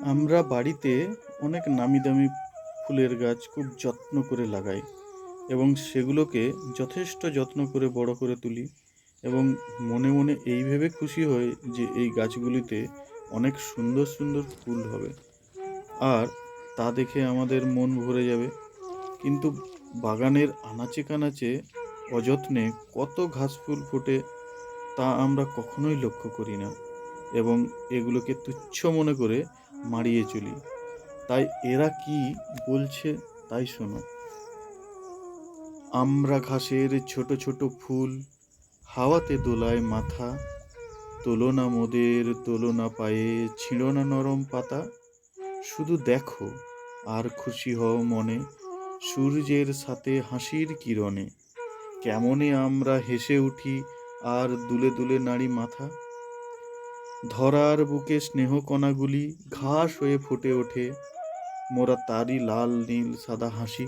আমরা বাড়িতে অনেক নামি দামি ফুলের গাছ খুব যত্ন করে লাগাই এবং সেগুলোকে যথেষ্ট যত্ন করে বড় করে তুলি এবং মনে মনে এই ভেবে খুশি হই যে এই গাছগুলিতে অনেক সুন্দর সুন্দর ফুল হবে আর তা দেখে আমাদের মন ভরে যাবে। কিন্তু বাগানের আনাচে কানাচে অযত্নে কত ঘাস ফুল ফোটে তা আমরা কখনোই লক্ষ্য করি না এবং এগুলোকে তুচ্ছ মনে করে মাড়িয়ে চলি। তাই এরা কি বলছে তাই শোনো। আমরা ঘাসের ছোট ছোট ফুল, হাওয়াতে দোলায় মাথা, তোলো না মোদের তোলো না পায়ে, ছিঁড়ো না নরম পাতা, শুধু দেখো আর খুশি হও মনে, সূর্যের সাথে হাসির কিরণে, কেমনে আমরা হেসে উঠি আর দুলে দুলে নাড়ি মাথা। ধরার বুকে স্নেহকণাগুলি ঘাস হয়ে ফুটে ওঠে, মোরা তারই লাল নীল সাদা হাসি।